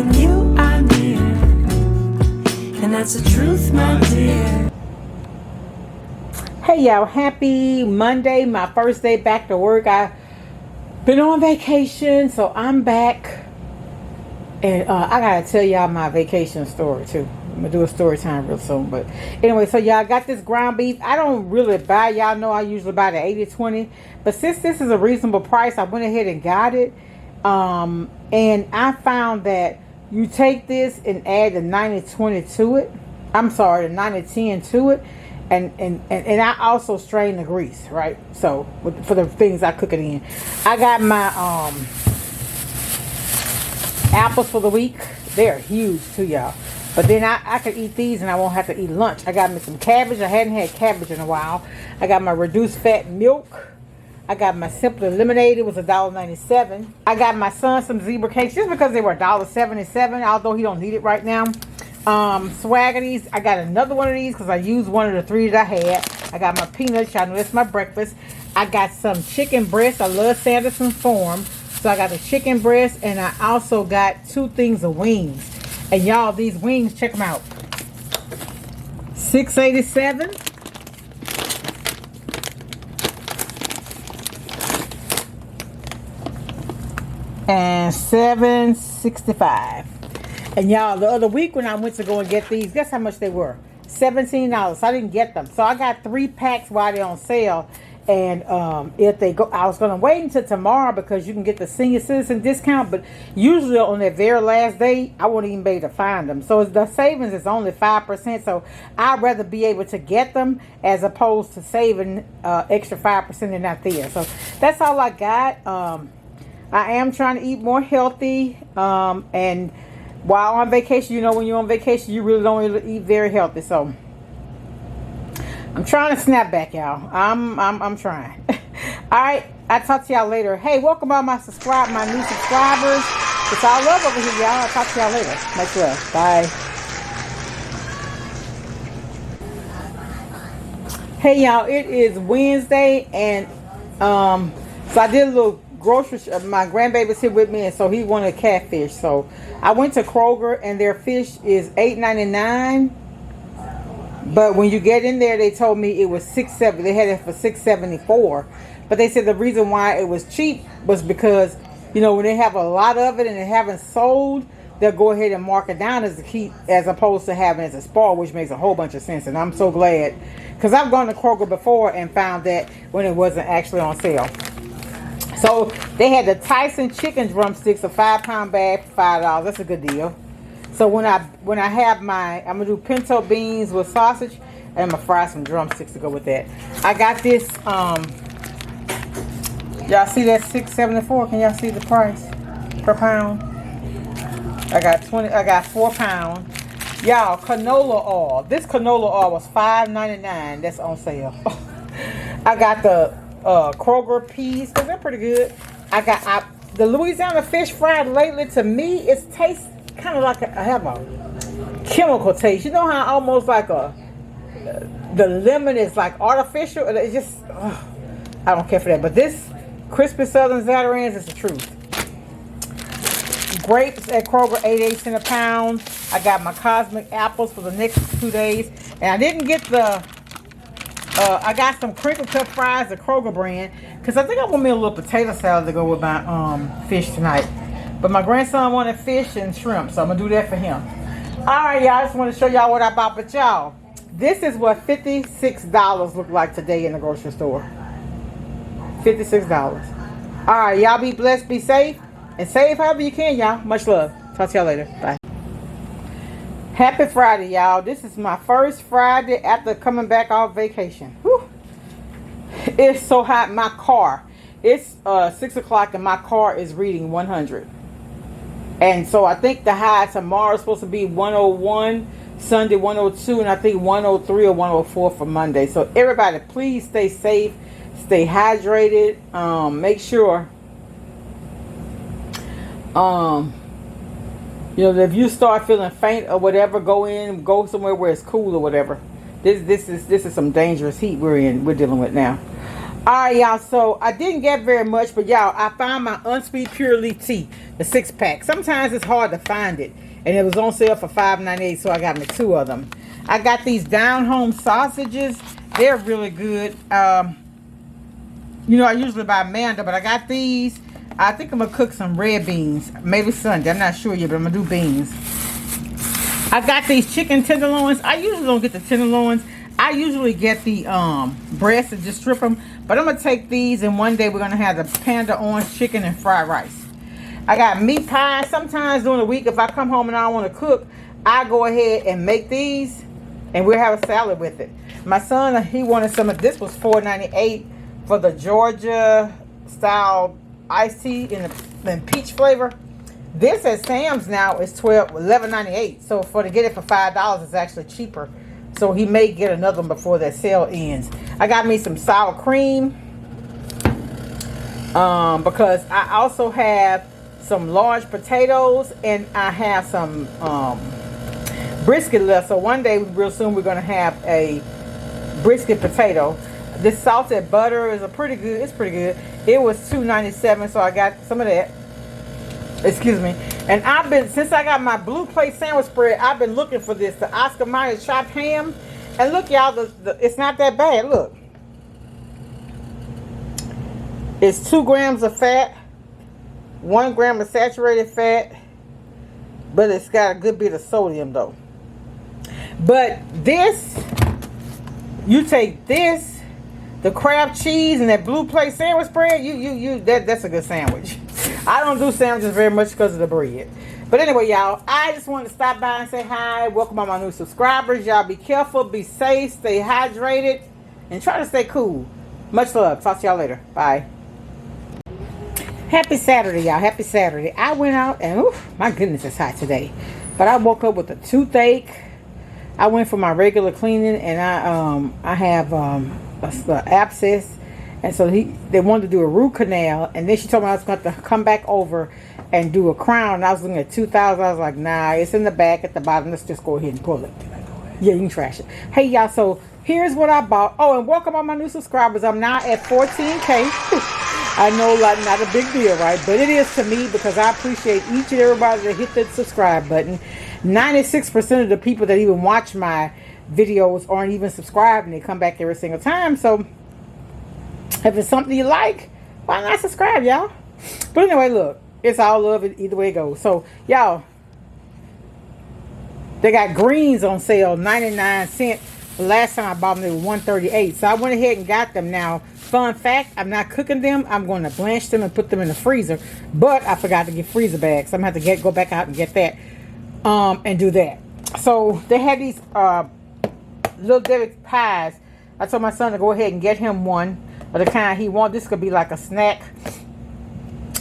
With you I'm near, and that's the truth, my dear. Hey y'all, happy Monday, my first day back to work. I've been on vacation, so I'm back. And I gotta tell y'all my vacation story too. I'm gonna do a story time real soon. But anyway, so y'all got this ground beef. I don't really buy, y'all know I usually buy the 80-20. But since this is a reasonable price, I went ahead and got it. And I found that you take this and add the 90-20 to it. I'm sorry, the 90-10 to it. And I also strain the grease, right? So for the things I cook it in. I got my apples for the week. They're huge too, y'all. But then I could eat these and I won't have to eat lunch. I got me some cabbage. I hadn't had cabbage in a while. I got my reduced fat milk. I got my Simply Lemonade. It was $1.97. I got my son some zebra cakes just because they were $1.77, although he don't need it right now. Swaggerties. I got another one of these because I used one of the 3 that I had. I got my peanuts. Y'all know that's my breakfast. I got some chicken breast. I love Sanderson Farm. So I got the chicken breast, and I also got 2 things of wings. And y'all, these wings, check them out. $6.87. And $7.65. And y'all, the other week when I went to go and get these, guess how much they were? $17. So I didn't get them. So I got 3 packs while they're on sale. And if they go, I was going to wait until tomorrow because you can get the senior citizen discount. But usually on that very last day, I won't even be able to find them. So the savings is only 5%. So I'd rather be able to get them as opposed to saving extra 5% and not there. So that's all I got. I am trying to eat more healthy. And while on vacation, you know, when you're on vacation, you really don't really eat very healthy. So I'm trying to snap back, y'all. I'm trying. All right, I'll talk to y'all later. Hey, welcome all my new subscribers. It's all love over here, y'all. I'll talk to y'all later. Much love. Bye. Hey, y'all. It is Wednesday, and so I did a little grocery. My grandbaby's here with me, and so he wanted catfish. So I went to Kroger, and their fish is $8.99. But when you get in there, they told me it was $6.70. They had it for $6.74. But they said the reason why it was cheap was because, you know, when they have a lot of it and they haven't sold, they'll go ahead and mark it down as a keep as opposed to having it as a spoil, which makes a whole bunch of sense. And I'm so glad because I've gone to Kroger before and found that when it wasn't actually on sale. So they had the Tyson chicken drumsticks, a 5-pound bag for $5. That's a good deal. So when I have I'm gonna do pinto beans with sausage, and I'm gonna fry some drumsticks to go with that. I got this. Y'all see that $6.74? Can y'all see the price per pound? I got 4 pounds. Y'all, canola oil. This canola oil was $5.99. That's on sale. I got the Kroger peas because they're pretty good. I got the Louisiana fish fried lately. To me, it tastes kind of like I have a chemical taste. You know how almost like the lemon is like artificial? It's just, I don't care for that. But this crispy southern Zatarain's is the truth. Grapes at Kroger, 88 cents a pound. I got my cosmic apples for the next 2 days. And I didn't get I got some crinkle cut fries, the Kroger brand, because I think I want me a little potato salad to go with my fish tonight. But my grandson wanted fish and shrimp, so I'm going to do that for him. All right, y'all. I just want to show y'all what I bought. But y'all, this is what $56 look like today in the grocery store. $56. All right, y'all be blessed, be safe, and save however you can, y'all. Much love. Talk to y'all later. Bye. Happy Friday, y'all. This is my first Friday after coming back off vacation. Whew. It's so hot. My car. It's 6 o'clock and my car is reading 100. And so I think the high tomorrow is supposed to be 101, Sunday 102, and I think 103 or 104 for Monday. So everybody, please stay safe, stay hydrated. Make sure, you know, if you start feeling faint or whatever, go somewhere where it's cool or whatever. This is some dangerous heat we're dealing with now. All right, y'all. So I didn't get very much, but y'all, I found my unsweet pure leaf tea, the 6-pack. Sometimes it's hard to find it, and it was on sale for $5.98, so I got me 2 of them. I got these down home sausages. They're really good. You know, I usually buy Amanda, but I got these. I think I'm gonna cook some red beans, maybe Sunday. I'm not sure yet, but I'm gonna do beans. I got these chicken tenderloins. I usually don't get the tenderloins. I usually get the breasts and just strip them. But I'm going to take these, and one day we're going to have the panda orange chicken and fried rice. I got meat pies. Sometimes during the week, if I come home and I don't want to cook, I go ahead and make these, and we'll have a salad with it. My son, he wanted some of this. Was $4.98 for the Georgia style iced tea in peach flavor. This at Sam's now is $11.98. So to get it for $5, it's actually cheaper. So he may get another one before that sale ends. I got me some sour cream. Because I also have some large potatoes. And I have some brisket left. So one day, real soon, we're going to have a brisket potato. This salted butter is pretty good. It's pretty good. It was $2.97. So I got some of that. Excuse me. And since I got my blue plate sandwich spread, I've been looking for this, the Oscar Mayer chopped ham. And look, y'all, it's not that bad. Look. It's 2 grams of fat, 1 gram of saturated fat, but it's got a good bit of sodium, though. But this, you take this, the crab cheese, and that blue plate sandwich spread, that's a good sandwich. I don't do sandwiches very much because of the bread. But anyway, y'all, I just wanted to stop by and say hi. Welcome all my new subscribers. Y'all be careful, be safe, stay hydrated, and try to stay cool. Much love. Talk to y'all later. Bye. Happy Saturday, y'all. Happy Saturday. I went out and, oof, my goodness, it's hot today. But I woke up with a toothache. I went for my regular cleaning, and I have an abscess. And so they wanted to do a root canal, and then she told me I was going to have to come back over and do a crown. And I was looking at $2,000. I was like, nah, it's in the back at the bottom. Let's just go ahead and pull it. Yeah, you can trash it. Hey, y'all, so here's what I bought. Oh, and welcome all my new subscribers. I'm now at 14K. I know, like, not a big deal, right? But it is to me because I appreciate each and everybody that hit the subscribe button. 96% of the people that even watch my videos aren't even subscribed, and they come back every single time. So if it's something you like, why not subscribe, y'all? But anyway, look, it's all love either way it goes. So, y'all, they got greens on sale, 99 cents. The last time I bought them, they were $1.38. So I went ahead and got them. Now, fun fact, I'm not cooking them. I'm going to blanch them and put them in the freezer. But I forgot to get freezer bags. So I'm going to have to go back out and get that and do that. So they had these little Debbie pies. I told my son to go ahead and get him one of the kind he wants. This could be like a snack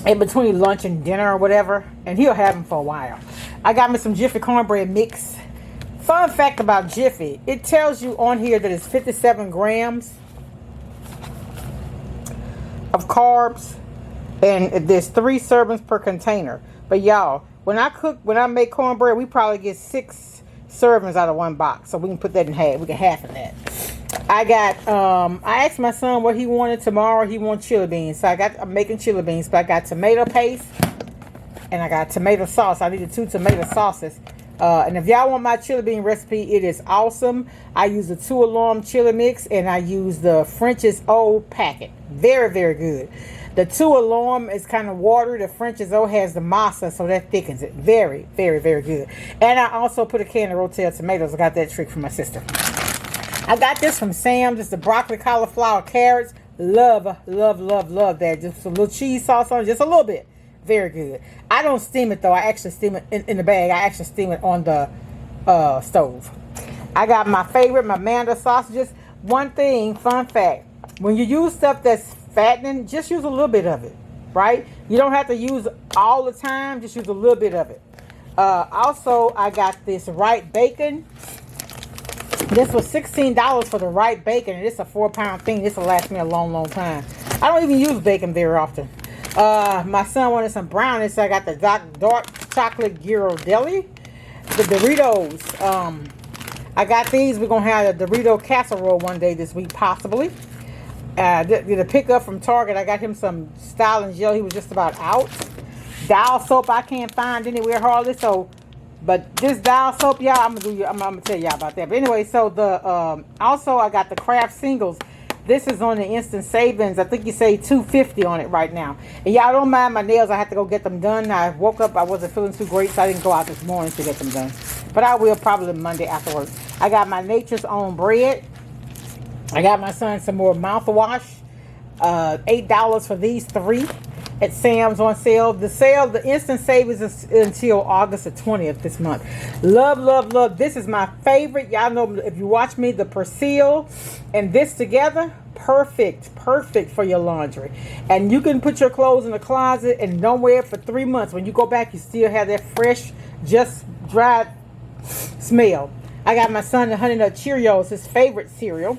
in between lunch and dinner or whatever. And he'll have them for a while. I got me some Jiffy cornbread mix. Fun fact about Jiffy, it tells you on here that it's 57 grams of carbs, and there's 3 servings per container. But y'all, when I make cornbread, we probably get 6 servings out of one box. So we can put that in half. We get half of that. I asked my son what he wanted tomorrow. He wants chili beans. So I'm making chili beans, but I got tomato paste and I got tomato sauce. I needed 2 tomato sauces. And if y'all want my chili bean recipe, it is awesome. I use the 2 alarm chili mix, and I use the French's O packet. Very, very good. The 2 alarm is kind of watery. The French's O has the masa, so that thickens it. Very, very, very good. And I also put a can of Rotel tomatoes. I got that trick from my sister. I got this from Sam's. It's the broccoli, cauliflower, carrots. Love, love, love, love that. Just a little cheese sauce on it, just a little bit. Very good. I don't steam it though. I actually steam it in the bag. I actually steam it on the stove. I got my favorite, my Mannys sausages. One thing, fun fact. When you use stuff that's fattening, just use a little bit of it. Right? You don't have to use all the time. Just use a little bit of it. Also, I got this Wright bacon. This was $16 for the Wright bacon. And it's a 4-pound thing. This will last me a long, long time. I don't even use bacon very often. My son wanted some brownies, so I got the dark chocolate Ghirardelli. The Doritos. I got these. We're going to have a Dorito casserole one day this week, possibly. Did a pickup from Target. I got him some styling gel. He was just about out. Dial soap I can't find anywhere hardly. So, but this dial soap, y'all, I'm gonna tell y'all about that. But anyway, so the also I got the craft singles. This is on the instant savings. I think you say $2.50 on it right now. And y'all don't mind my nails. I have to go get them done. I woke up, I wasn't feeling too great, so I didn't go out this morning to get them done. But I will probably Monday afterwards. I got my Nature's Own bread. I got my son some more mouthwash. $8 for these 3 at Sam's on sale. The instant savings is until August the 20th this month. Love, love, love. This is my favorite. Y'all know if you watch me, the Persil and this together, perfect for your laundry. And you can put your clothes in the closet and don't wear it for 3 months. When you go back, you still have that fresh, just dried smell. I got my son the Honey Nut Cheerios, his favorite cereal.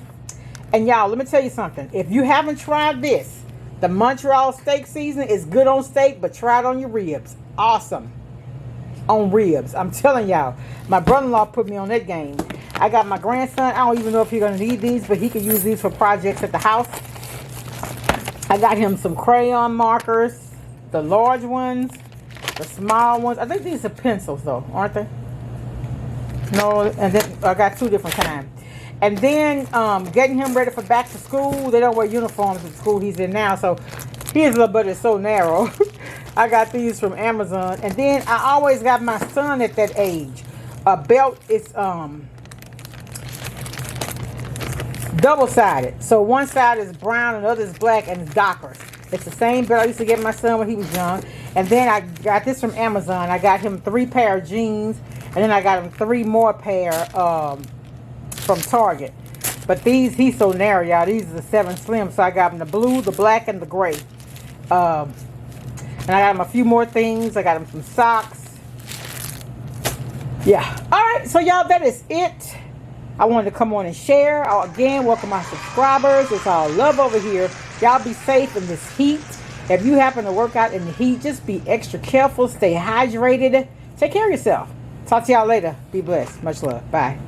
And y'all, let me tell you something. If you haven't tried this, the Montreal steak season is good on steak, but try it on your ribs. Awesome. On ribs. I'm telling y'all. My brother-in-law put me on that game. I got my grandson. I don't even know if he's going to need these, but he can use these for projects at the house. I got him some crayon markers. The large ones. The small ones. I think these are pencils, though, aren't they? No, and then I got 2 different kinds. And then getting him ready for back to school. They don't wear uniforms at the school he's in now, so his little butt is so narrow. I got these from Amazon. And then I always got my son at that age. A belt is double-sided. So one side is brown and the other is black and it's Dockers. It's the same belt I used to get my son when he was young. And then I got this from Amazon. I got him 3 pair of jeans. And then I got him 3 more pair from Target. But these, he's so narrow, y'all. These are the 7 Slim. So I got him the blue, the black, and the gray. And I got him a few more things. I got him some socks. Yeah. All right. So, y'all, that is it. I wanted to come on and share. Again, welcome my subscribers. It's all love over here. Y'all be safe in this heat. If you happen to work out in the heat, just be extra careful. Stay hydrated. Take care of yourself. Talk to y'all later. Be blessed. Much love. Bye.